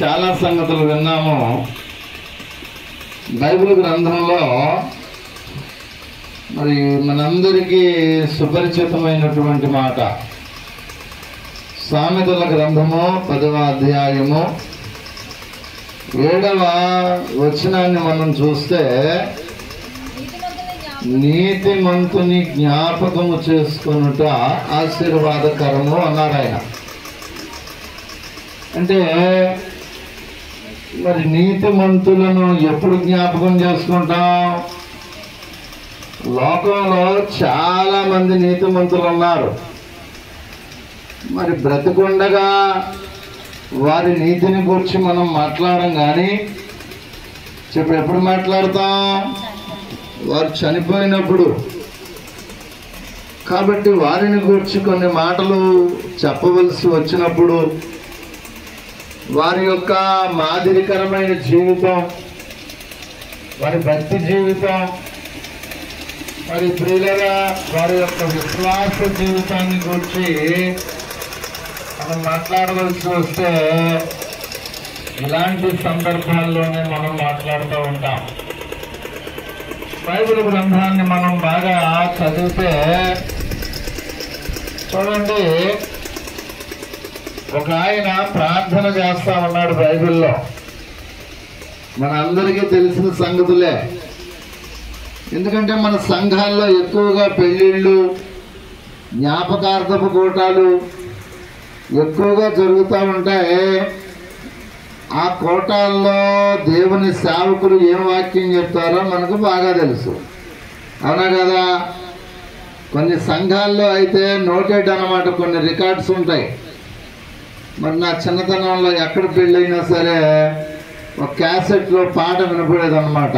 చాలా సంగతులు విన్నాము. బైబిల్ గ్రంథంలో మరి మనందరికీ సుపరిచితమైనటువంటి మాట సామెతల గ్రంథము 10వ అధ్యాయము 7వ వచనాన్ని మనం చూస్తే, నీతిమంతుని జ్ఞాపకము చేసుకొనుట ఆశీర్వాదకరము అన్నారు ఆయన. అంటే మరి నీతిమంతులను ఎప్పుడు జ్ఞాపకం చేసుకుంటాం? లోకంలో చాలా మంది నీతిమంతులు ఉన్నారు. మరి బ్రతికుండగా వారి నీతిని గురించి మనం మాట్లాడడం, కానీ ఎప్పుడు మాట్లాడతాం? వారు చనిపోయినప్పుడు. కాబట్టి వారిని గురించి కొన్ని మాటలు చెప్పవలసి వచ్చినప్పుడు వారి యొక్క మాదిరికరమైన జీవితం, వారి భక్తి జీవితం, మరి ప్రియులరా వారి యొక్క విశ్వాస జీవితాన్ని గురించి మనం మాట్లాడవలసి వస్తే ఇలాంటి సందర్భాల్లోనే మనం మాట్లాడుతూ ఉంటాం. బైబిల్ గ్రంథాన్ని మనం బాగా చదివితే చూడండి, ఒక ఆయన ప్రార్థన చేస్తా ఉన్నాడు బైబిల్లో. మన అందరికీ తెలిసిన సంగతులే. ఎందుకంటే మన సంఘాల్లో ఎక్కువగా పెళ్ళిళ్ళు, జ్ఞాపకార్థపు కూటాలు ఎక్కువగా జరుగుతూ ఉంటాయి. ఆ కూటాల్లో దేవుని సేవకులు ఏం వాక్యం చెప్తారో మనకు బాగా తెలుసు, అవునా కదా? కొన్ని సంఘాల్లో అయితే నోటెడ్ అన్నమాట, కొన్ని రికార్డ్స్ ఉంటాయి. మరి నా చిన్నతనంలో ఎక్కడ పెళ్ళైనా సరే ఒక క్యాసెట్లో పాట వినపడేదన్నమాట.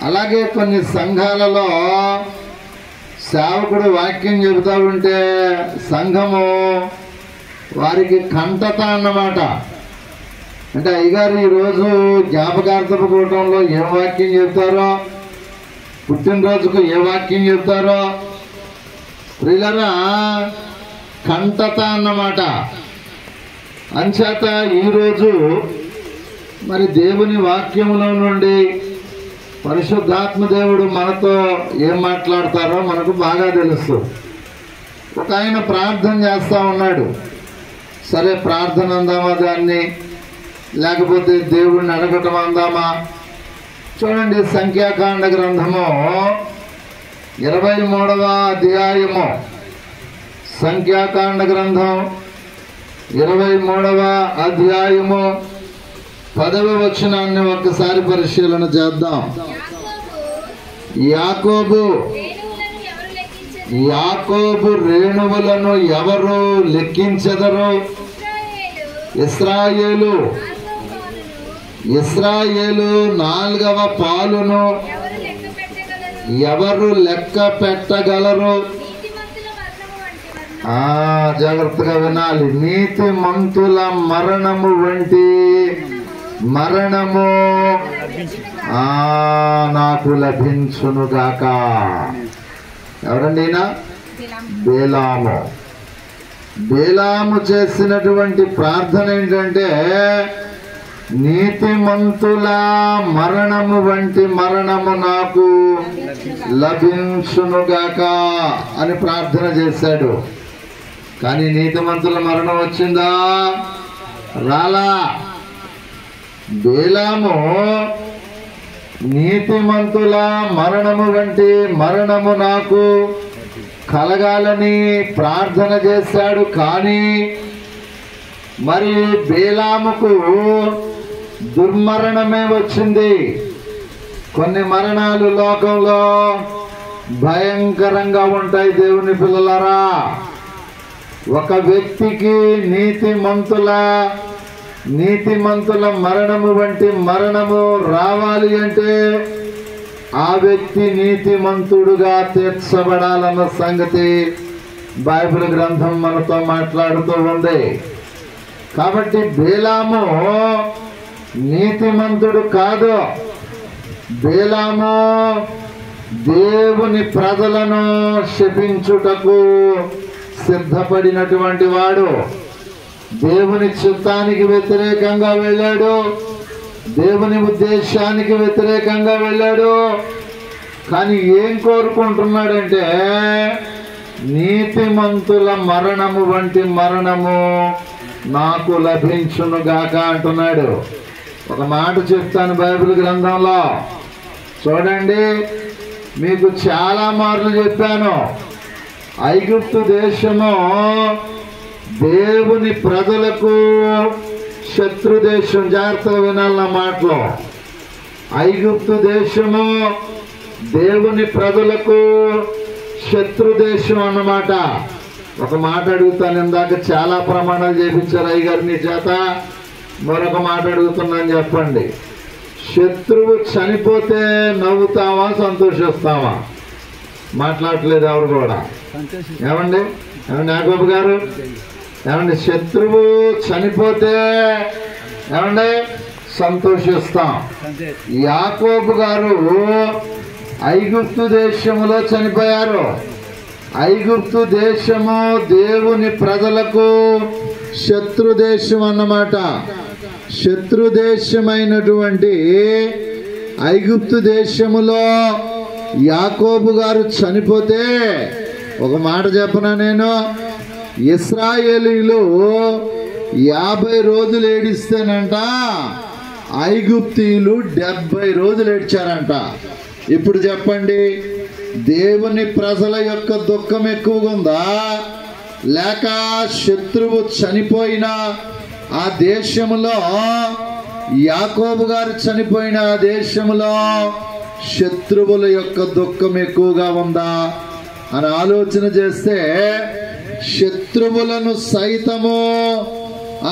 అలాగే కొన్ని సంఘాలలో సేవకుడు వాక్యం చెబుతూ ఉంటే సంఘము వారికి కంటత అన్నమాట. అంటే అయ్యగారు ఈరోజు జ్ఞాపకార్థపు కూటంలో ఏం వాక్యం చెప్తారో, పుట్టినరోజుకు ఏ వాక్యం చెప్తారో, ప్రియులరా కంటత అన్నమాట. అంచేత ఈరోజు మరి దేవుని వాక్యములో నుండి పరిశుద్ధాత్మ దేవుడు మనతో ఏం మాట్లాడతారో మనకు బాగా తెలుసు. ఒక ఆయన ప్రార్థన చేస్తూ ఉన్నాడు. సరే, ప్రార్థన అందామా దాన్ని, లేకపోతే దేవుడిని అడగటం అందామా? చూడండి, సంఖ్యాకాండ గ్రంథము 23వ అధ్యాయము, సంఖ్యాకాండ గ్రంథం 23వ అధ్యాయము 10వ వచనాన్ని ఒక్కసారి పరిశీలన చేద్దాం. యాకోబు రేణువులను ఎవరు లెక్కించెదరు? ఇశ్రాయేలు 4వ పాలును ఎవరు లెక్క పెట్టగలరు? జాగ్రత్తగా వినాలి. నీతిమంతుల మరణము వంటి మరణము నాకు లభించునుగాక. ఎవరండి? బేలాము చేసినటువంటి ప్రార్థన ఏంటంటే, నీతిమంతుల మరణము వంటి మరణము నాకు లభించునుగాక అని ప్రార్థన చేశాడు. కానీ నీతిమంతుల మరణం వచ్చిందా? రాలా. బేలాము నీతిమంతుల మరణము వంటి మరణము నాకు కలగాలని ప్రార్థన చేశాడు. కానీ మరి బేలాముకు దుర్మరణమే వచ్చింది. కొన్ని మరణాలు లోకంలో భయంకరంగా ఉంటాయి దేవుని పిల్లలారా. ఒక వ్యక్తికి నీతిమంతుల మరణము వంటి మరణము రావాలి అంటే ఆ వ్యక్తి నీతిమంతుడుగా తీర్చబడాలన్న సంగతి బైబిల్ గ్రంథం మనతో మాట్లాడుతూ ఉంది. కాబట్టి బేలాము నీతిమంతుడు కాదు. బేలాము దేవుని ప్రజలను శపించుటకు సిద్ధపడినటువంటి వాడు. దేవుని చిత్తానికి వ్యతిరేకంగా వెళ్ళాడు, దేవుని ఉద్దేశానికి వ్యతిరేకంగా వెళ్ళాడు. కానీ ఏం కోరుకుంటున్నాడంటే నీతిమంతుల మరణము వంటి మరణము నాకు లభించునుగాక అంటున్నాడు. ఒక మాట చెప్తాను బైబిల్ గ్రంథంలో చూడండి. మీకు చాలా మార్లు చెప్పాను, ఐగుప్తు దేశము దేవుని ప్రజలకు శత్రు దేశం. జాగ్రత్తగా వినాలన్న మాటలో, ఐగుప్తు దేశము దేవుని ప్రజలకు శత్రు దేశం అన్నమాట. ఒక మాట అడుగుతాను, ఇందాక చాలా ప్రమాణాలు చేపించారు అయ్యగారు నీ చేత, మరొక మాట అడుగుతున్నాను చెప్పండి. శత్రువు చనిపోతే నవ్వుతావా సంతోషిస్తావా? మాట్లాడట్లేదు ఎవరు కూడా. ఏమండి యాకోబు గారు, ఏమండి శత్రువు చనిపోతే ఏమండి సంతోషిస్తాం. యాకోబు గారు ఐగుప్తు దేశములో చనిపోయారు. ఐగుప్తు దేశము దేవుని ప్రజలకు శత్రు దేశం అన్నమాట. శత్రు దేశమైనటువంటి ఐగుప్తు దేశములో యాకోబు గారు చనిపోతే ఒక మాట చెప్పనా నేను, ఇశ్రాయేలీలు 50 రోజులు ఏడిస్తేనంట ఐగుప్తీయులు 70 రోజులు ఏడ్చారంట. ఇప్పుడు చెప్పండి, దేవుని ప్రజల యొక్క దుఃఖం ఎక్కువగా ఉందా, లేక శత్రువు చనిపోయిన ఆ దేశంలో యాకోబు గారు చనిపోయిన ఆ దేశంలో శత్రువుల యొక్క దుఃఖం ఎక్కువగా ఉందా అని ఆలోచన చేస్తే, శత్రువులను సైతము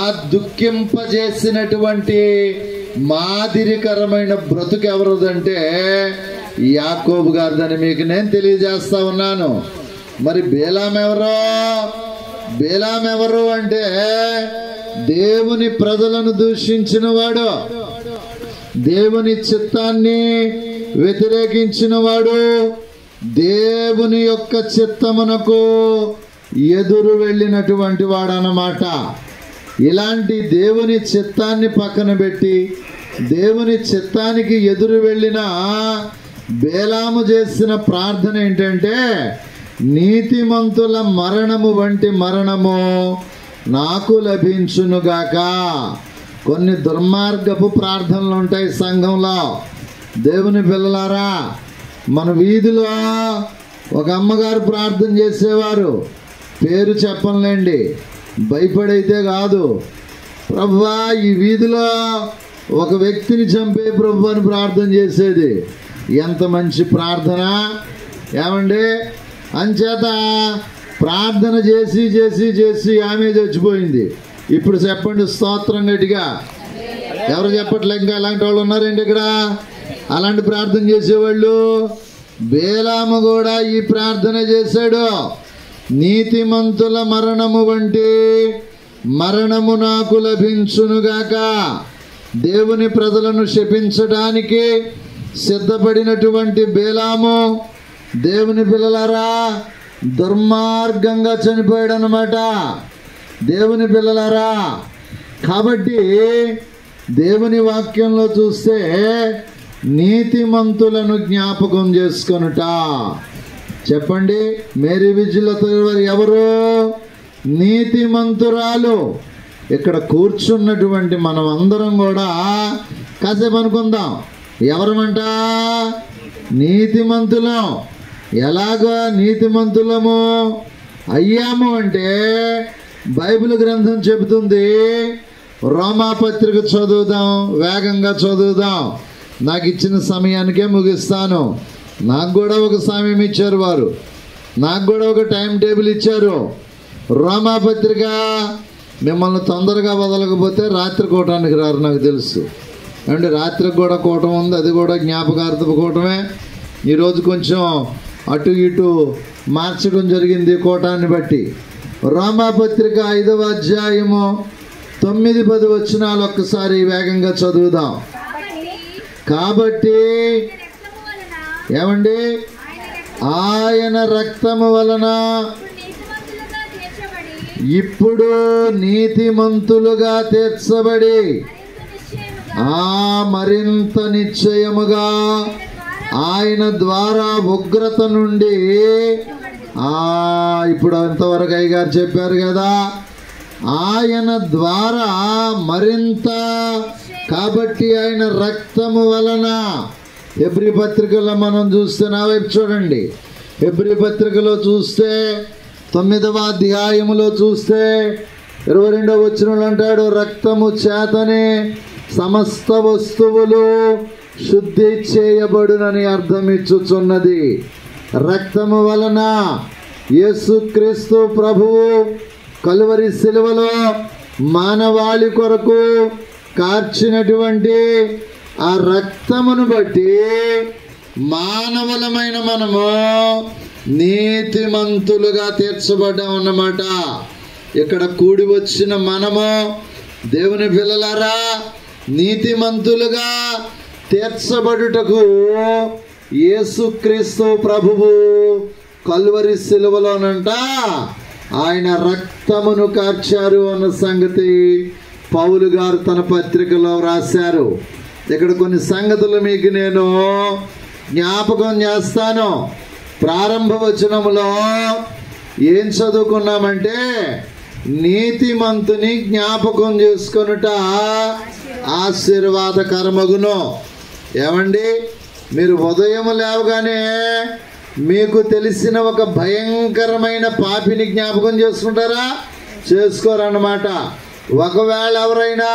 ఆ దుఃఖింపజేసినటువంటి మాదిరికరమైన బ్రతుకు ఎవరిదంటే యాకోబు గారిదని మీకు నేను తెలియజేస్తా ఉన్నాను. మరి బేలాం ఎవరు అంటే దేవుని ప్రజలను దూషించిన వాడు, దేవుని చిత్తాన్ని వ్యతిరేకించిన వాడు, దేవుని యొక్క చిత్తమునకు ఎదురు వెళ్ళినటువంటి వాడు అన్నమాట. ఇలాంటి దేవుని చిత్తాన్ని పక్కన పెట్టి దేవుని చిత్తానికి ఎదురు వెళ్ళిన బేలాము చేసిన ప్రార్థన ఏంటంటే, నీతిమంతుల మరణము వంటి మరణము నాకు లభించునుగాక. కొన్ని దుర్మార్గపు ప్రార్థనలు ఉంటాయి సంఘంలో. దేవుని పిల్లలారా, మన వీధిలో ఒక అమ్మగారు ప్రార్థన చేసేవారు, పేరు చెప్పంలేండి, భయపడైతే కాదు. ప్రభువా ఈ వీధిలో ఒక వ్యక్తిని చంపే ప్రభు అని ప్రార్థన చేసేది. ఎంత మంచి ప్రార్థన ఏమండి. అంచేత ప్రార్థన చేసి చేసి చేసి ఆమె చచ్చిపోయింది. ఇప్పుడు చెప్పండి స్తోత్రం గట్టిగా. ఎవరు చెప్పట్లే? ఇంకా అలాంటి వాళ్ళు ఉన్నారండి ఇక్కడ, అలాంటి ప్రార్థన చేసేవాళ్ళు. బేలాము కూడా ఈ ప్రార్థన చేశాడు, నీతిమంతుల మరణము వంటి మరణము నాకు లభించునుగాక. దేవుని ప్రజలను శపించడానికి సిద్ధపడినటువంటి బేలాము దేవుని పిల్లలారా దుర్మార్గంగా చనిపోయాడు అన్నమాట. దేవుని పిల్లలారా, కాబట్టి దేవుని వాక్యంలో చూస్తే నీతిమంతులను జ్ఞాపకం చేసుకొనుట. చెప్పండి, మేరీ విజిలత ఎవరు? నీతిమంతురాలు. ఇక్కడ కూర్చున్నటువంటి మనం అందరం కూడా కాసేపు అనుకుందాం, ఎవరమంట? నీతిమంతులం. ఎలాగా నీతిమంతులము అయ్యాము అంటే బైబిల్ గ్రంథం చెబుతుంది. రోమాపత్రిక చదువుదాం, వేగంగా చదువుదాం. నాకు ఇచ్చిన సమయానికే ముగిస్తాను. నాకు కూడా ఒక సమయం ఇచ్చారు వారు, నాకు కూడా ఒక టైం టేబుల్ ఇచ్చారు. రోమాపత్రిక మిమ్మల్ని తొందరగా వదలకపోతే రాత్రి కూటానికి రారు, నాకు తెలుసు. అంటే రాత్రికి కూడా కూటం ఉంది, అది కూడా జ్ఞాపకార్థపు కూటమే. ఈరోజు కొంచెం అటు ఇటు మార్చడం జరిగింది కూటాన్ని బట్టి. రోమాపత్రిక 5వ అధ్యాయము 9-10 వచనాలు ఒక్కసారి వేగంగా చదువుదాం. కాబట్టి ఏమండి, ఆయన రక్తము వలన ఇప్పుడు నీతిమంతులుగా తీర్చబడి మరింత నిశ్చయముగా ఆయన ద్వారా ఉగ్రత నుండి ఇప్పుడు అంతవరకు అయ్యగారు చెప్పారు కదా, ఆయన ద్వారా మరింత, కాబట్టి ఆయన రక్తము వలన. హెబ్రీ పత్రికలో మనం చూస్తే, నా వైపు చూడండి, హెబ్రీ పత్రికలో చూస్తే 9వ అధ్యాయములో చూస్తే 22వ వచనంలో అంటాడు, రక్తము చేతనే సమస్త వస్తువులు శుద్ధి చేయబడునని అర్థం ఇచ్చుచున్నది. రక్తము వలన యేసుక్రీస్తు ప్రభువు కలువరి శిలువలో మానవాళి కొరకు కార్చినటువంటి ఆ రక్తమును బట్టి మానవులమైన మనము నీతిమంతులుగా తీర్చబడ్డాం అన్నమాట. ఇక్కడ కూడి వచ్చిన మనము దేవుని పిల్లలారా నీతిమంతులుగా తీర్చబడుటకు యేసుక్రీస్తు ప్రభువు కల్వరి శిలువలోనంట ఆయన రక్తమును కార్చారు అన్న సంగతి పౌలు గారు తన పత్రికలో రాశారు. ఇక్కడ కొన్ని సంగతులు మీకు నేను జ్ఞాపకం చేస్తాను. ప్రారంభ వచనములో ఏం చదువుకున్నామంటే, నీతిమంతుని జ్ఞాపకం చేసుకొనుట ఆశీర్వాదకరమగును. ఏమండి, మీరు ఉదయం లేవగానే మీకు తెలిసిన ఒక భయంకరమైన పాపిని జ్ఞాపకం చేసుకుంటారా? చేసుకోరన్నమాట. ఒకవేళ ఎవరైనా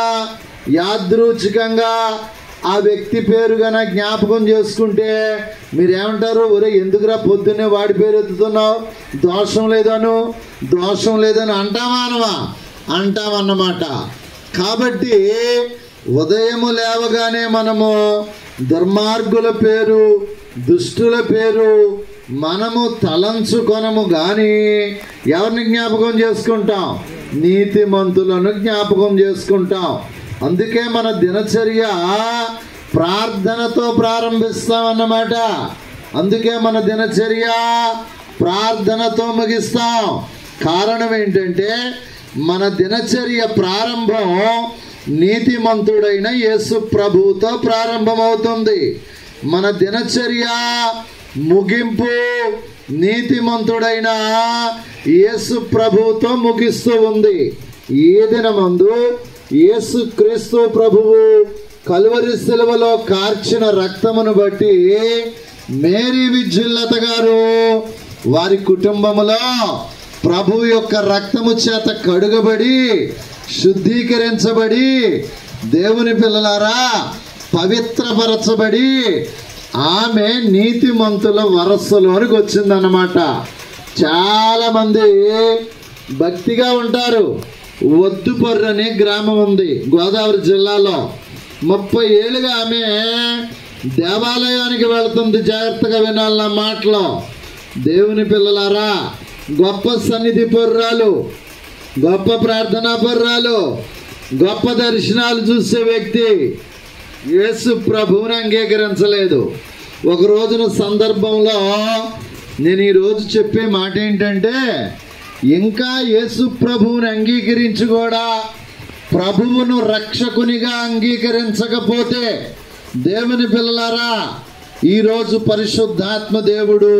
యాదృచ్ఛికంగా ఆ వ్యక్తి పేరు కన్నా జ్ఞాపకం చేసుకుంటే మీరేమంటారు? ఒరే ఎందుకురా పొద్దున్నే వాడి పేరు ఎత్తుతున్నావు, దోషం లేదని అంటామా? అంటామన్నమాట. కాబట్టి ఉదయము లేవగానే మనము దుర్మార్గుల పేరు, దుష్టుల పేరు మనము తలంచుకొనము కానీ ఎవరిని జ్ఞాపకం చేసుకుంటాం? నీతిమంతులను జ్ఞాపకం చేసుకుంటాం. అందుకే మన దినచర్య ప్రార్థనతో ప్రారంభిస్తామన్నమాట. అందుకే మన దినచర్య ప్రార్థనతో ముగిస్తాం. కారణం ఏంటంటే మన దినచర్య ప్రారంభం నీతిమంతుడైన యేసు ప్రభువుతో ప్రారంభమవుతుంది. మన దినచర్య ముగింపు నీతిమంతుడైన యేసు ప్రభువుతో ముగిస్తూ ఉంది. ఈ దినమందు యేసు క్రీస్తు ప్రభువు కల్వరి శిలువలో కార్చిన రక్తమును బట్టి మేరీ విజ్జిల్లత గారు వారి కుటుంబములో ప్రభు యొక్క రక్తము చేత కడుగబడి శుద్ధీకరించబడి దేవుని పిల్లలారా పవిత్రపరచబడి ఆమె నీతిమంతుల వరసలోనికి వచ్చిందన్నమాట. చాలామంది భక్తిగా ఉంటారు. వద్దుపర్రు అనే గ్రామం ఉంది గోదావరి జిల్లాలో. 30 ఏళ్ళుగా ఆమె దేవాలయానికి వెళుతుంది. జాగ్రత్తగా వినాలి నా మాటలో. దేవుని పిల్లలారా, గొప్ప సన్నిధి పర్రాలు, గొప్ప ప్రార్థనా పర్రాలు, గొప్ప దర్శనాలు చూసే వ్యక్తి యేసు ప్రభువుని అంగీకరించలేదు. ఒక రోజున సందర్భంలో నేను ఈరోజు చెప్పే మాట ఏంటంటే, ఇంకా యేసు ప్రభువుని అంగీకరించి కూడా ప్రభువును రక్షకునిగా అంగీకరించకపోతే దేవుని పిల్లలారా, ఈరోజు పరిశుద్ధాత్మ దేవుడు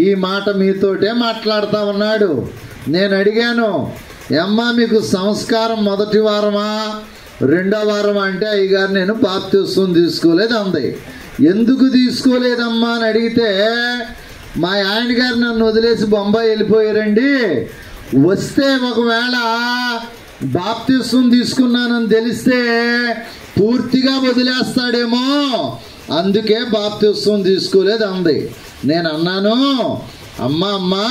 ఈ మాట మీతోటే మాట్లాడుతూ ఉన్నాడు. నేను అడిగాను, అమ్మా మీకు సంస్కారం మొదటి వారమా రెండో వారమా అంటే, అయ్యగారు నేను బాప్తిస్మం తీసుకోలేదు అంది. ఎందుకు తీసుకోలేదమ్మా అని అడిగితే, మా ఆయన గారు నన్ను వదిలేసి బొంబాయి వెళ్ళిపోయారండి, వస్తే ఒకవేళ బాప్తిస్మం తీసుకున్నానని తెలిస్తే పూర్తిగా వదిలేస్తాడేమో, అందుకే బాప్తిస్మం తీసుకోలేదు అంది. నేను అన్నాను, అమ్మా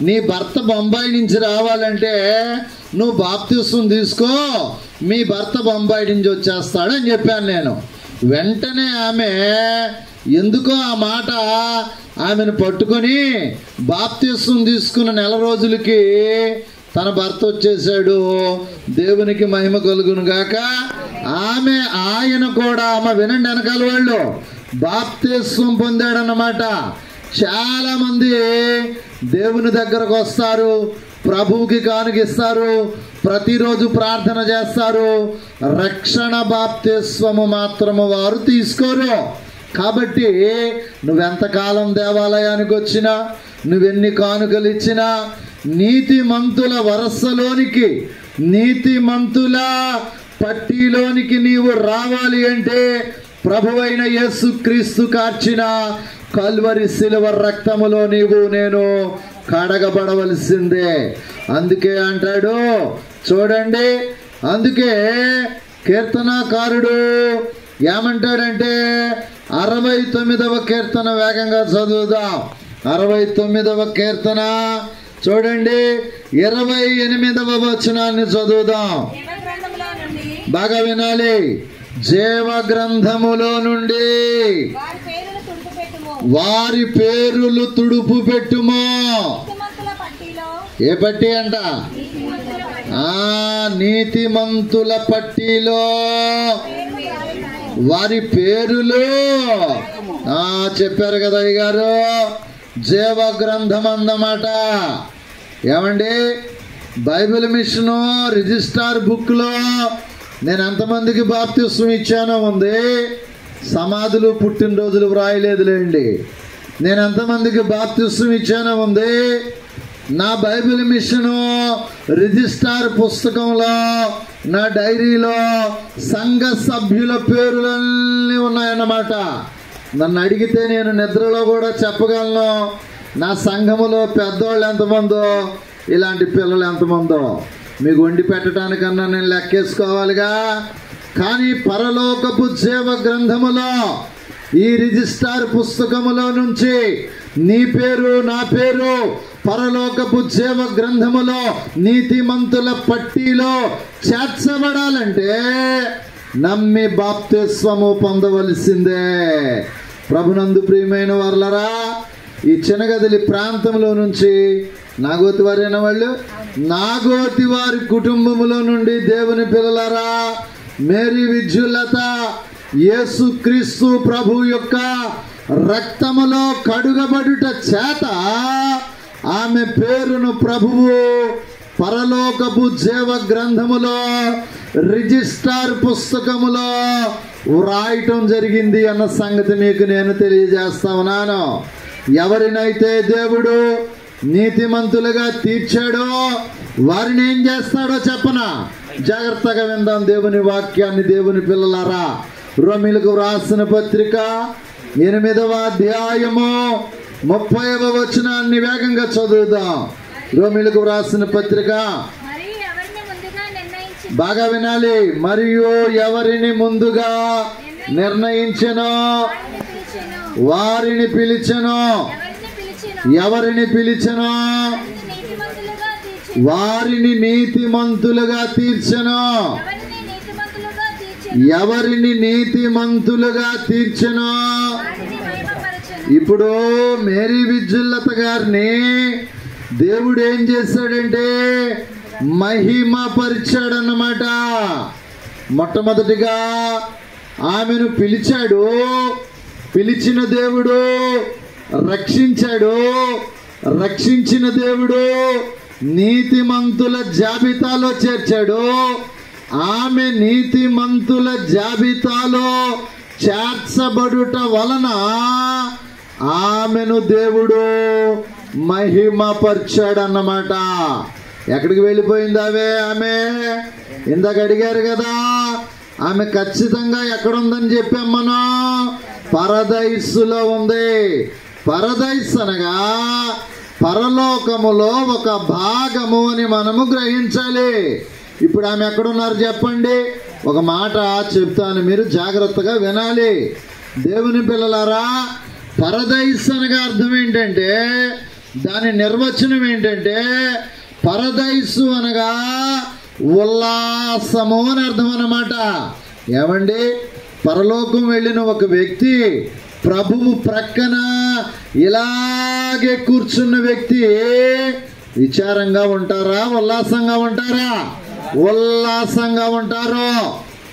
నీ భర్త బొంబాయి నుంచి రావాలంటే నువ్వు బాప్తిస్మం తీసుకో, మీ భర్త బొంబాయి నుంచి వచ్చేస్తాడని చెప్పాను నేను. వెంటనే ఆమె ఎందుకో ఆ మాట ఆమెను పట్టుకొని బాప్తిస్మం తీసుకున్న నెల రోజులకి తన భర్త వచ్చేసాడు. దేవునికి మహిమ కలుగును గాక. ఆయన కూడా వినండి వెనకాల వాళ్ళు, బాప్తిస్మం పొందాడన్నమాట. చాలామంది దేవుని దగ్గరకు వస్తారు, ప్రభువుకి కానుగిస్తారు, ప్రతిరోజు ప్రార్థన చేస్తారు. రక్షణ బాప్తిస్వము మాత్రము వారు తీసుకోరు. కాబట్టి నువ్వెంతకాలం దేవాలయానికి వచ్చినా, నువ్వెన్ని కానుకలు ఇచ్చినా, నీతిమంతుల వరసలోనికి, నీతిమంతుల పట్టీలోనికి నీవు రావాలి అంటే ప్రభువైన యేసుక్రీస్తు కార్చిన కల్వరి శిలువ రక్తములో నీవు నేను కడగబడవలసిందే. అందుకే అంటాడు చూడండి, అందుకే కీర్తనాకారుడు ఏమంటాడంటే 69వ కీర్తన వేగంగా చదువుదాం. 69వ కీర్తన చూడండి, 28వ వచనాన్ని చదువుదాం. బాగా వినాలి. జీవ గ్రంథములో నుండి వారి పేరులు తుడుపు పెట్టుము. ఏ పట్టి అంట? నీతిమంతుల పట్టీలో వారి పేరులు చెప్పారు కదా అయ్యగారు. జీవ గ్రంథం అన్నమాట. ఏమండి, బైబిల్ మిషను రిజిస్టార్ బుక్లో నేను ఎంతమందికి బాప్తిస్వం ఇచ్చానో ఉంది. సమాధులు పుట్టినరోజులు వ్రాయలేదులేండి. నేను ఎంతమందికి బాప్తిస్వం ఇచ్చానో ఉంది. నా బైబిల్ మిషను రిజిస్టార్ పుస్తకంలో, నా డైరీలో సంఘ సభ్యుల పేర్లన్నీ ఉన్నాయన్నమాట. నన్ను అడిగితే నేను నిద్రలో కూడా చెప్పగలను నా సంఘములో పెద్దోళ్ళు ఎంతమందో, ఇలాంటి పిల్లలు ఎంతమందో. మీకు వండి పెట్టడానికన్నా నేను లెక్కేసుకోవాలిగా. కానీ పరలోకపు జీవ గ్రంథములో, ఈ రిజిస్టార్ పుస్తకములో నుంచి నీ పేరు, నా పేరు పరలోకపు జీవ గ్రంథములో నీతిమంతుల పట్టీలో చేర్చబడాలంటే నమ్మి బాప్తిస్వము పొందవలసిందే. ప్రభునందు ప్రియమైన వారలారా, ఈ చినగదిలి ప్రాంతంలో నుంచి నాగోతి వారైన వాళ్ళు, నాగోతి వారి కుటుంబములో నుండి దేవుని పిల్లలారా, మేరీ విద్యుల్లత యేసుక్రీస్తు ప్రభు యొక్క రక్తములో కడుగబడుట చేత ఆమె పేరును ప్రభువు పరలోకపు జీవ గ్రంథములో రిజిస్టార్ పుస్తకములో వ్రాయటం జరిగింది అన్న సంగతి మీకు నేను తెలియజేస్తా ఉన్నాను. ఎవరినైతే దేవుడు నీతిమంతులుగా తీర్చాడో వారిని ఏం చేస్తాడో చెప్పనా? జాగ్రత్తగా విందాం దేవుని వాక్యాన్ని. దేవుని పిల్లలారా, రోమీయులకు వ్రాసిన పత్రిక 8వ అధ్యాయము 30వ వచనాన్ని వేగంగా చదువుదాం. రోమీయులకు వ్రాసిన పత్రిక, బాగా వినాలి. మరియు ఎవరిని ముందుగా నిర్ణయించెనో వారిని పిలిచెనో, ఎవరిని పిలిచెనో వారిని నీతిమంతులుగా తీర్చెనో, ఎవరిని నీతిమంతులుగా తీర్చెనో. ఇప్పుడు మేరీ విద్యుల్లత గారిని దేవుడు ఏం చేశాడంటే మహిమ పరిచాడన్నమాట. మొట్టమొదటిగా ఆమెను పిలిచాడు, పిలిచిన దేవుడు రక్షించాడు, రక్షించిన దేవుడు నీతిమంతుల జాబితాలో చేర్చాడు. ఆమె నీతిమంతుల జాబితాలో చేర్చబడుట వలన ఆమెను దేవుడు మహిమపరిచాడన్నమాట. ఎక్కడికి వెళ్ళిపోయింది ఆమె? ఇందాక అడిగారు కదా, ఆమె ఖచ్చితంగా ఎక్కడుందని చెప్పాం మనం. పరదైస్సులో ఉంది. పరదైస్ అనగా పరలోకములో ఒక భాగము అని మనము గ్రహించాలి. ఇప్పుడు ఆమె ఎక్కడున్నారు చెప్పండి? ఒక మాట చెప్తాను, మీరు జాగ్రత్తగా వినాలి. దేవుని పిల్లలారా, పరదైస్ అనగా అర్థం ఏంటంటే, దాని నిర్వచనం ఏంటంటే, పరదైసు అనగా ఉల్లాసము అని అర్థం అన్నమాట. ఏమండి, పరలోకం వెళ్ళిన ఒక వ్యక్తి ప్రభువు ప్రక్కన ఇలాగే కూర్చున్న వ్యక్తి విచారంగా ఉంటారా, ఉల్లాసంగా ఉంటారా? ఉల్లాసంగా ఉంటారు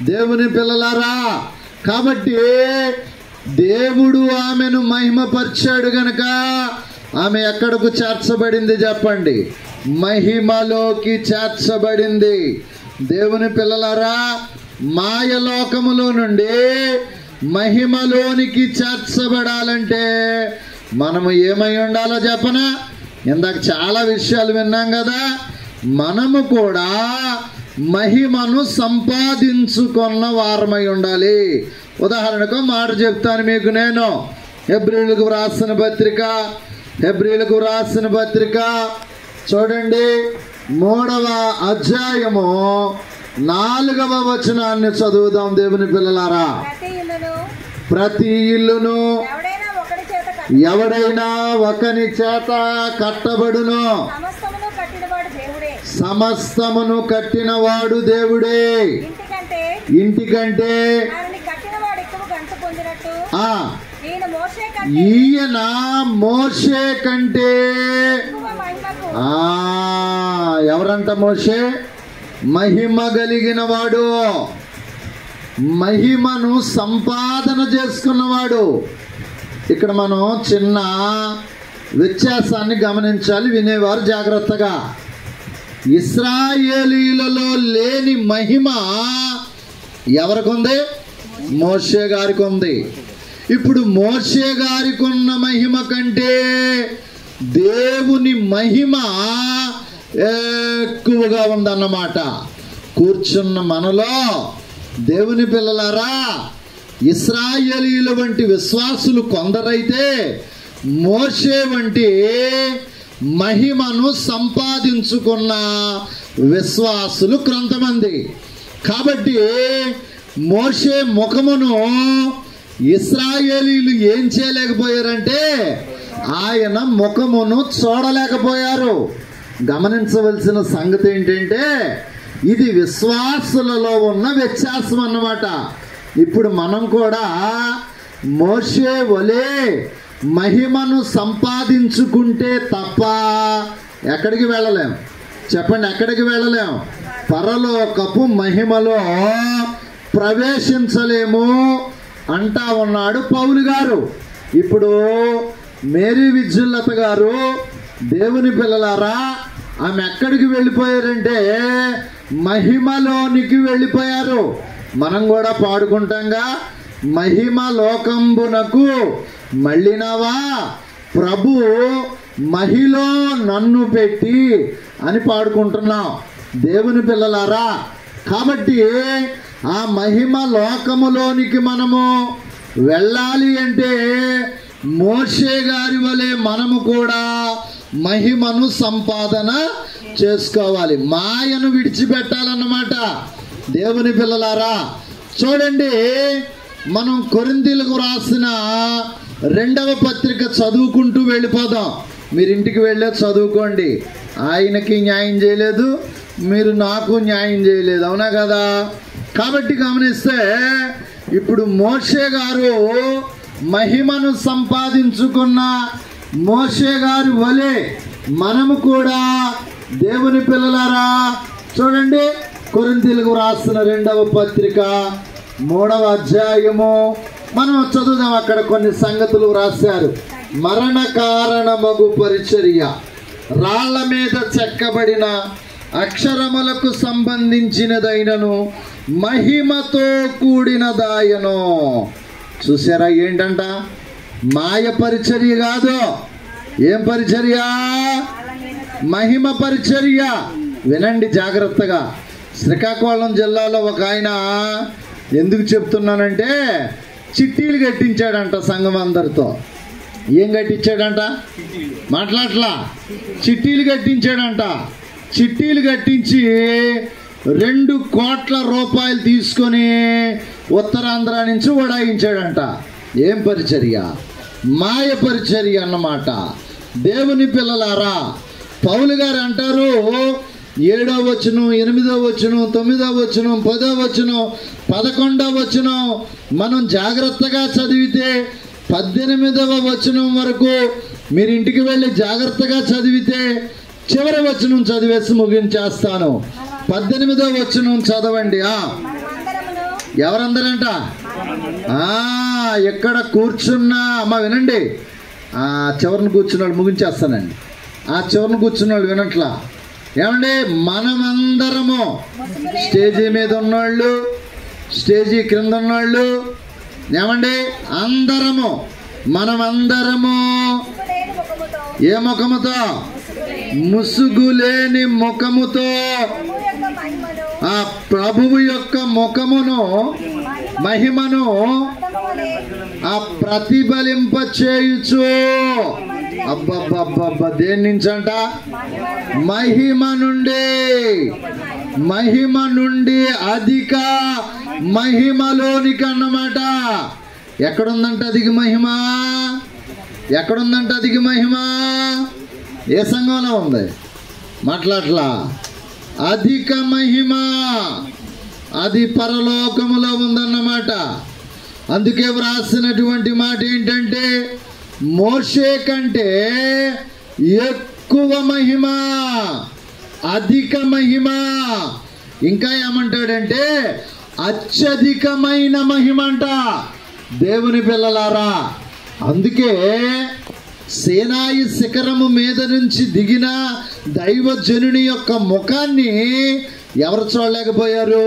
దేవుని పిల్లలారా. కాబట్టి దేవుడు ఆమెను మహిమపరిచాడు గనక ఆమె ఎక్కడకు చేర్చబడింది చెప్పండి? మహిమలోకి చేర్చబడింది. దేవుని పిల్లలారా, మాయలోకములో నుండి మహిమలోనికి చేర్చబడాలంటే మనము ఏమై ఉండాలో చెప్పనా? ఇందాక చాలా విషయాలు విన్నాం కదా. మనము కూడా మహిమను సంపాదించుకున్న వారమై ఉండాలి. ఉదాహరణకు మాట చెప్తాను మీకు. నేను హెబ్రీయులకు వ్రాసిన పత్రిక చూడండి, 3వ అధ్యాయము 4వ వచనాన్ని చదువుదాం. దేవుని పిల్లలారా, ప్రతి ఇల్లును ఎవడైనా ఒకని చేత కట్టబడును, సమస్తమును కట్టినవాడు దేవుడే. ఇంటికంటే ఈయన మోషే కంటే ఎవరంట? మోషే మహిమ కలిగిన వాడు, మహిమను సంపాదన చేసుకున్నవాడు. ఇక్కడ మనం చిన్న వ్యత్యాసాన్ని గమనించాలి, వినేవారు జాగ్రత్తగా. ఇశ్రాయేలీలలో లేని మహిమ ఎవరికి ఉంది? మోషే గారికి ఉంది. ఇప్పుడు మోషే గారికి ఉన్న మహిమ కంటే దేవుని మహిమ ఎక్కువగా ఉందన్నమాట. కూర్చున్న మనలో దేవుని పిల్లలారా, ఇశ్రాయేలీల వంటి విశ్వాసులు కొందరైతే మోషే వంటి మహిమను సంపాదించుకున్న విశ్వాసులు కొంతమంది. కాబట్టి మోషే ముఖమును ఇశ్రాయేలీలు ఏం చేయలేకపోయారంటే ఆయన ముఖమును చూడలేకపోయారు. గమనించవలసిన సంగతి ఏంటంటే ఇది విశ్వాసులలో ఉన్న వ్యత్యాసం అన్నమాట. ఇప్పుడు మనం కూడా మోషే వలే మహిమను సంపాదించుకుంటే తప్ప ఎక్కడికి వెళ్ళలేం. చెప్పండి, ఎక్కడికి వెళ్ళలేం? పరలోకపు మహిమలో ప్రవేశించలేము అంటా ఉన్నాడు పౌలు గారు. ఇప్పుడు మేరీ విద్యుల్లత గారు, దేవుని పిల్లలారా, ఆమె ఎక్కడికి వెళ్ళిపోయారంటే మహిమలోనికి వెళ్ళిపోయారు. మనం కూడా పాడుకుంటాంగా, మహిమ లోకంబునకు మళ్ళినవా ప్రభు మహిలో నన్ను పెట్టి అని పాడుకుంటున్నాం దేవుని పిల్లలారా. కాబట్టి ఆ మహిమ లోకములోనికి మనము వెళ్ళాలి అంటే మోషే గారి వలె మనము కూడా మహిమను సంపాదన చేసుకోవాలి, మాయను విడిచిపెట్టాలన్నమాట. దేవుని పిల్లలారా చూడండి, మనం కొరింథీయులకు రాసిన 2వ పత్రిక చదువుకుంటూ వెళ్ళిపోదాం. మీరు ఇంటికి వెళ్ళే చదువుకోండి. ఆయనకి న్యాయం చేయలేదు, మీరు నాకు న్యాయం చేయలేదు, అవునా కదా? కాబట్టి గమనిస్తే ఇప్పుడు మోషే గారు మహిమను సంపాదించుకున్న మోషే గారి వలె మనము కూడా దేవుని పిల్లలారా చూడండి, కొరింథీయులకు రాసిన 2వ పత్రిక 3వ అధ్యాయము మనం చదువుదాం. అక్కడ కొన్ని సంగతులు రాశారు. మరణ కారణమగు పరిచర్య, రాళ్ల మీద చెక్కబడిన అక్షరములకు సంబంధించినదైనను మహిమతో కూడినదాయను. చూసారా ఏంటంట? మాయ పరిచర్య కాదు. ఏం పరిచర్య? మహిమ పరిచర్య. వినండి జాగ్రత్తగా. శ్రీకాకుళం జిల్లాలో ఒక ఆయన, ఎందుకు చెప్తున్నానంటే చిట్టీలు కట్టించాడంట సంఘం అందరితో. ఏం కట్టించాడంట? మాట్లాడలా. చిట్టీలు కట్టించాడంట. చిట్టీలు కట్టించి 2 కోట్ల రూపాయలు తీసుకొని ఉత్తరాంధ్ర నుంచి ఉడాయించాడంట. ఏం పరిచర్య? మాయ పరిచర్య అన్నమాట. దేవుని పిల్లలారా, పౌలు గారు అంటారు 7వ వచనం, 8వ వచనం, 9వ వచనం, 10వ వచనం, 11వ వచనం మనం జాగ్రత్తగా చదివితే 18వ వచనం వరకు మీరు ఇంటికి వెళ్ళి జాగ్రత్తగా చదివితే చివరి వచనం చదివేసి ముగించేస్తాను. 18వ వచనం చదవండి. ఎవరందరంట? ఎక్కడ కూర్చున్నా అమ్మ వినండి, చివరిని కూర్చున్నాడు, ముగించేస్తానండి. ఆ చివరిని కూర్చున్న వాళ్ళు వినట్లా. ఏమండి, మనమందరము, స్టేజీ మీద ఉన్నవాళ్ళు, స్టేజీ క్రింద ఉన్నవాళ్ళు, ఏమండి అందరము, మనమందరము ఏ ముఖముతో? ముసుగులేని ముఖముతో ఆ ప్రభువు యొక్క ముఖమును, మహిమను ఆ ప్రతిఫలింప చేయుచు. అబ్బబ్బబ్బబ్బ, దేని నుంచి అంట? మహిమ నుండి. మహిమ నుండి అధిక మహిమలోనికి అన్నమాట. ఎక్కడుందంట అధిక మహిమ? ఎక్కడుందంట అధిక మహిమ? ఏ సంఘంలో ఉంది? మాట్లాడలా. అధిక మహిమ అది పరలోకములో ఉందన్నమాట. అందుకే వ్రాసినటువంటి మాట ఏంటంటే, మోషే కంటే ఎక్కువ మహిమ, అధిక మహిమ. ఇంకా ఏమంటాడంటే అత్యధికమైన మహిమ అంట. దేవుని పిల్లలారా, అందుకే సేనాయి శిఖరము మీద నుంచి దిగిన దైవజనుని యొక్క ముఖాన్ని ఎవరు చూడలేకపోయారు?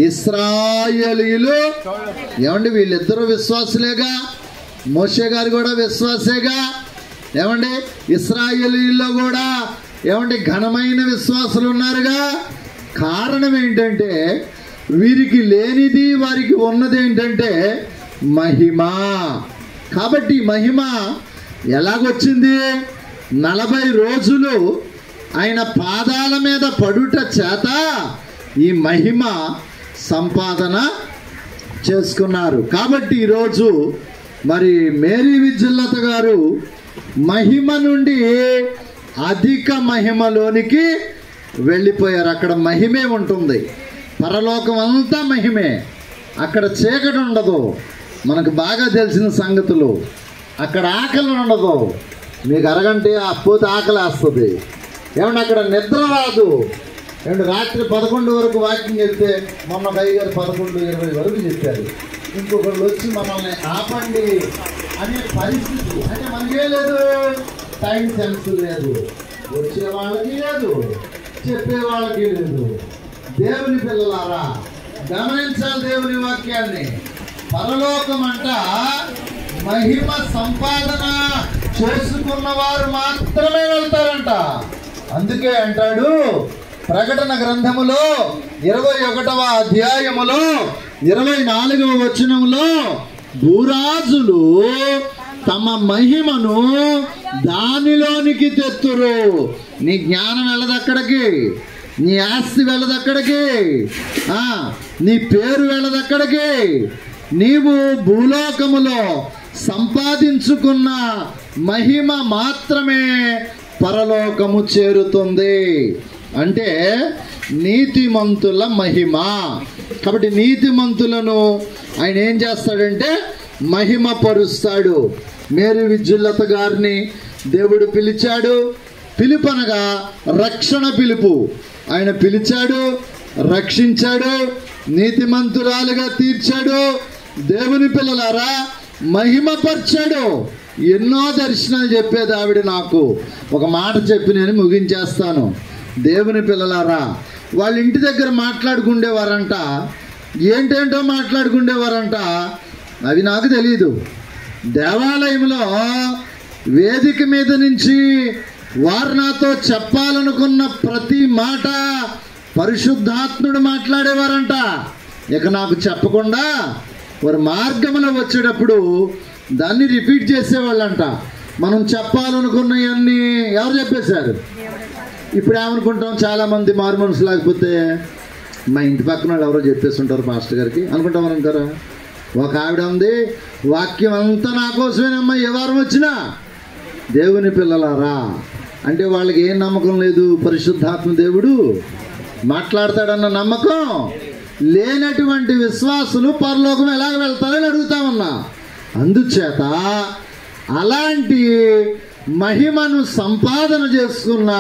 ఇశ్రాయేలీయులు. ఏమండి, వీళ్ళిద్దరూ విశ్వాసులేగా, మోషే గారు కూడా విశ్వాసేగా. ఏమండి, ఇశ్రాయేలీయుల్లో కూడా ఏమండి ఘనమైన విశ్వాసులు ఉన్నారుగా. కారణం ఏంటంటే వీరికి లేనిది వారికి ఉన్నది ఏంటంటే మహిమ. కాబట్టి మహిమ ఎలాగొచ్చింది? 40 రోజులు ఆయన పాదాల మీద పడుట చేత ఈ మహిమ సంపాదన చేసుకున్నారు. కాబట్టి ఈరోజు మరి మేరీ విజ్జిల్లత గారు మహిమ నుండి అధిక మహిమలోనికి వెళ్ళిపోయారు. అక్కడ మహిమే ఉంటుంది. పరలోకం అంతా మహిమే. అక్కడ చీకటి ఉండదు. మనకు బాగా తెలిసిన సంగతులు. అక్కడ ఆకలి ఉండదు. మీకు అరగంట పోతే ఆకలి వేస్తుంది. ఏమన్నా అక్కడ నిద్ర రాదు. ఏమంటే రాత్రి 11 వరకు వాకింగ్ వెళ్తే మొన్న గారు 11:20 వరకు చెప్పారు. ఇంకొకళ్ళు వచ్చి మనల్ని ఆపండి అనే పరిస్థితి. అంటే మనకే లేదు, టైం సెన్స్ లేదు, వచ్చే వాళ్ళకి లేదు, చెప్పే వాళ్ళకి లేదు. దేవుని పిల్లలారా, గమనించాలి దేవుని వాక్యాన్ని. పరలోకం అంట మహిమ సంపాదన చేసుకున్న వారు మాత్రమే వెళ్తారంట. అందుకే అంటాడు ప్రకటన గ్రంథములో 21వ అధ్యాయములో 24వ వచనములో, భూరాజులు తమ మహిమను దానిలోనికి తెత్తురు. నీ జ్ఞానం వెళ్ళదక్కడికి, నీ ఆస్తి వెళ్ళదక్కడికి, నీ పేరు వెళ్ళదక్కడికి. నీవు భూలోకములో సంపాదించుకున్న మహిమ మాత్రమే పరలోకము చేరుతుంది. అంటే నీతిమంతుల మహిమ. కాబట్టి నీతిమంతులను ఆయన ఏం చేస్తాడంటే మహిమ పరుస్తాడు. మేరీ విజ్జిల్లత గారిని దేవుడు పిలిచాడు. పిలుపనగా రక్షణ పిలుపు. ఆయన పిలిచాడు, రక్షించాడు, నీతిమంతురాలుగా తీర్చాడు. దేవుని పిల్లలారా, మహిమపరిచాడు. ఎన్నో దర్శనాలు చెప్పేది ఆవిడ. నాకు ఒక మాట చెప్పి నేను ముగించేస్తాను. దేవుని పిల్లలారా, వాళ్ళ ఇంటి దగ్గర మాట్లాడుకుండేవారంట. ఏంటేంటో మాట్లాడుకుండేవారంట. అవి నాకు తెలీదు. దేవాలయంలో వేదిక మీద నుంచి వారు నాతో చెప్పాలనుకున్న ప్రతి మాట పరిశుద్ధాత్ముడు మాట్లాడేవారంట. ఇక నాకు చెప్పకుండా వారు మార్గంలో వచ్చేటప్పుడు దాన్ని రిపీట్ చేసేవాళ్ళంట. మనం చెప్పాలనుకున్నవన్నీ ఎవరు చెప్పేశారు? ఇప్పుడు ఏమనుకుంటాం, చాలామంది మారు మనసు లేకపోతే మా ఇంటి పక్కన వాళ్ళు ఎవరో చెప్పేసి ఉంటారు పాస్టర్ గారికి అనుకుంటామని అంటారా? ఒక ఆవిడ ఉంది, వాక్యం అంతా నా కోసమేనమ్మా ఏ వారం వచ్చినా. దేవుని పిల్లలారా, అంటే వాళ్ళకి ఏం నమ్మకం లేదు, పరిశుద్ధాత్మ దేవుడు మాట్లాడతాడన్న నమ్మకం లేనటువంటి విశ్వాసులు పరలోకం ఎలాగ వెళ్తారని అడుగుతామన్నా. అందుచేత అలాంటి మహిమను సంపాదన చేసుకున్న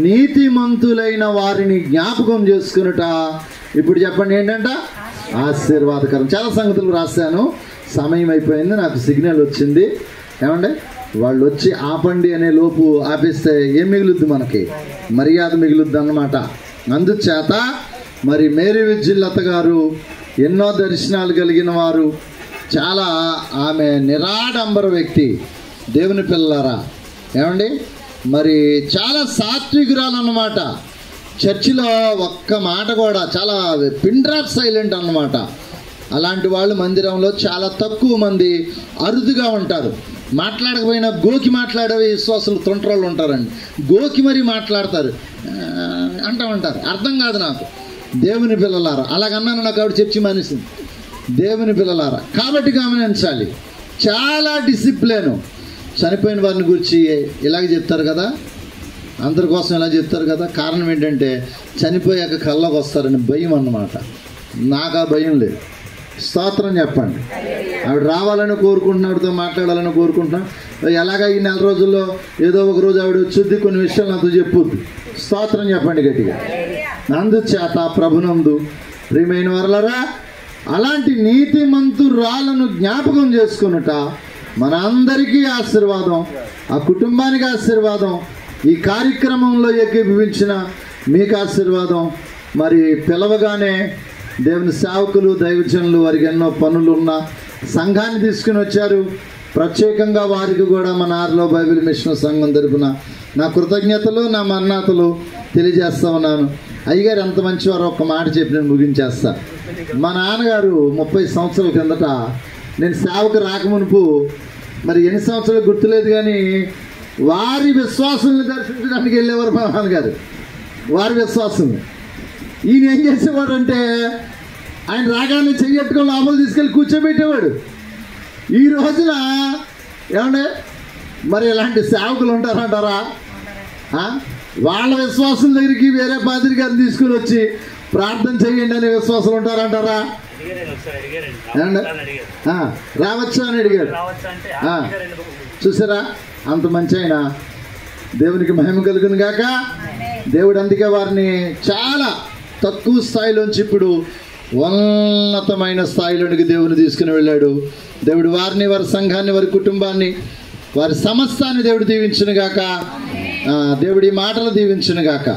నీతిమంతులైన వారిని జ్ఞాపకం చేసుకునుట ఇప్పుడు చెప్పండి ఏంటంట ఆశీర్వాదకరం. చాలా సంగతులు రాశాను, సమయం అయిపోయింది, నాకు సిగ్నల్ వచ్చింది. ఏమండి వాళ్ళు వచ్చి ఆపండి అనే లోపు ఆపేస్తే ఏం మిగులుద్ది? మనకి మర్యాద మిగులుద్ది అన్నమాట. అందుచేత మరి మేరీ విజిల్లత గారు ఎన్నో దర్శనాలు కలిగిన వారు, చాలా ఆమె నిరాడంబర వ్యక్తి. దేవుని పిల్లలారా, ఏమండి, మరి చాలా సాత్వికురాలు అన్నమాట. చర్చిలో ఒక్క మాట కూడా, చాలా పిన్ డ్రాప్ సైలెంట్ అన్నమాట. అలాంటి వాళ్ళు మందిరంలో చాలా తక్కువ మంది, అరుదుగా ఉంటారు. మాట్లాడకపోయినా గోకి మాట్లాడే విశ్వాసులు తొంటరోళ్ళు ఉంటారండి. గోకి మరీ మాట్లాడతారు, అంటామంటారు. అర్థం కాదు నాకు. దేవుని పిల్లలారా, అలాగన్నాను, నాకు ఆవిడ చర్చి మానేసింది. దేవుని పిల్లలారా, కాబట్టి గమనించాలి, చాలా డిసిప్లిన్. చనిపోయిన వారిని గురించి ఇలాగ చెప్తారు కదా, అందరి కోసం ఇలా చెప్తారు కదా. కారణం ఏంటంటే చనిపోయాక కళ్ళకు వస్తారని భయం అన్నమాట. నాకు ఆ భయం లేదు. స్తోత్రం చెప్పండి. ఆవిడ రావాలని కోరుకుంటున్నాడుతో మాట్లాడాలని కోరుకుంటున్నాం. ఎలాగ ఈ నెల రోజుల్లో ఏదో ఒక రోజు ఆవిడ వచ్చుద్ది, కొన్ని విషయాలు నాతో చెప్పుద్ది. స్తోత్రం చెప్పండి గట్టిగా. అందుచేత ప్రభునందు ప్రియమైన వారలారా, అలాంటి నీతిమంతురాలను జ్ఞాపకం చేసుకొనుట మన అందరికీ ఆశీర్వాదం, ఆ కుటుంబానికి ఆశీర్వాదం, ఈ కార్యక్రమంలో ఏకీభవించిన మీకు ఆశీర్వాదం. మరి పిలవగానే దేవుని సేవకులు, దైవజనులు, వారికి ఎన్నో పనులు ఉన్న సంఘాన్ని తీసుకుని వచ్చారు. ప్రత్యేకంగా వారికి కూడా మన ఆర్లో బైబిల్ మిషన్ సంఘం తరపున నా కృతజ్ఞతలు, నా మన్నాతలు తెలియజేస్తా ఉన్నాను. అయ్యగారు ఎంత మంచివారో ఒక్క మాట చెప్పి నేను ముగించేస్తా. మా నాన్నగారు 30 సంవత్సరాల కిందట, నేను సేవకు రాకమునుపు, మరి ఎన్ని సంవత్సరాలు గుర్తులేదు కానీ, వారి విశ్వాసుల్ని దర్శించడానికి వెళ్ళేవారు మా నాన్నగారు. వారి విశ్వాసుల్ని ఈయన ఏం చేసేవాడు అంటే, ఆయన రాగానే చెయ్యట్టుకొని లోపల తీసుకెళ్ళి కూర్చోబెట్టేవాడు. ఈ రోజున ఏమంటే మరి ఇలాంటి సేవకులు ఉంటారంటారా? వాళ్ళ విశ్వాసం దగ్గరికి వేరే పాదిరి గారిని తీసుకుని వచ్చి ప్రార్థన చేయండి అనే విశ్వాసం ఉంటారంటారా? రావచ్చా అని అడిగారు. చూసారా, అంత మంచి ఆయన. దేవునికి మహిమ కలుగును గాక. దేవుడు అందుకే వారిని చాలా తక్కువ స్థాయిలోంచి ఇప్పుడు ఉన్నతమైన స్థాయిలోనికి దేవుని తీసుకుని వెళ్ళాడు. దేవుడు వారిని, వారి సంఘాన్ని, వారి కుటుంబాన్ని, వారి సమస్తాన్ని దేవుడు దీవించును గాక. దేవుడి మాటలు దీవించును గాక.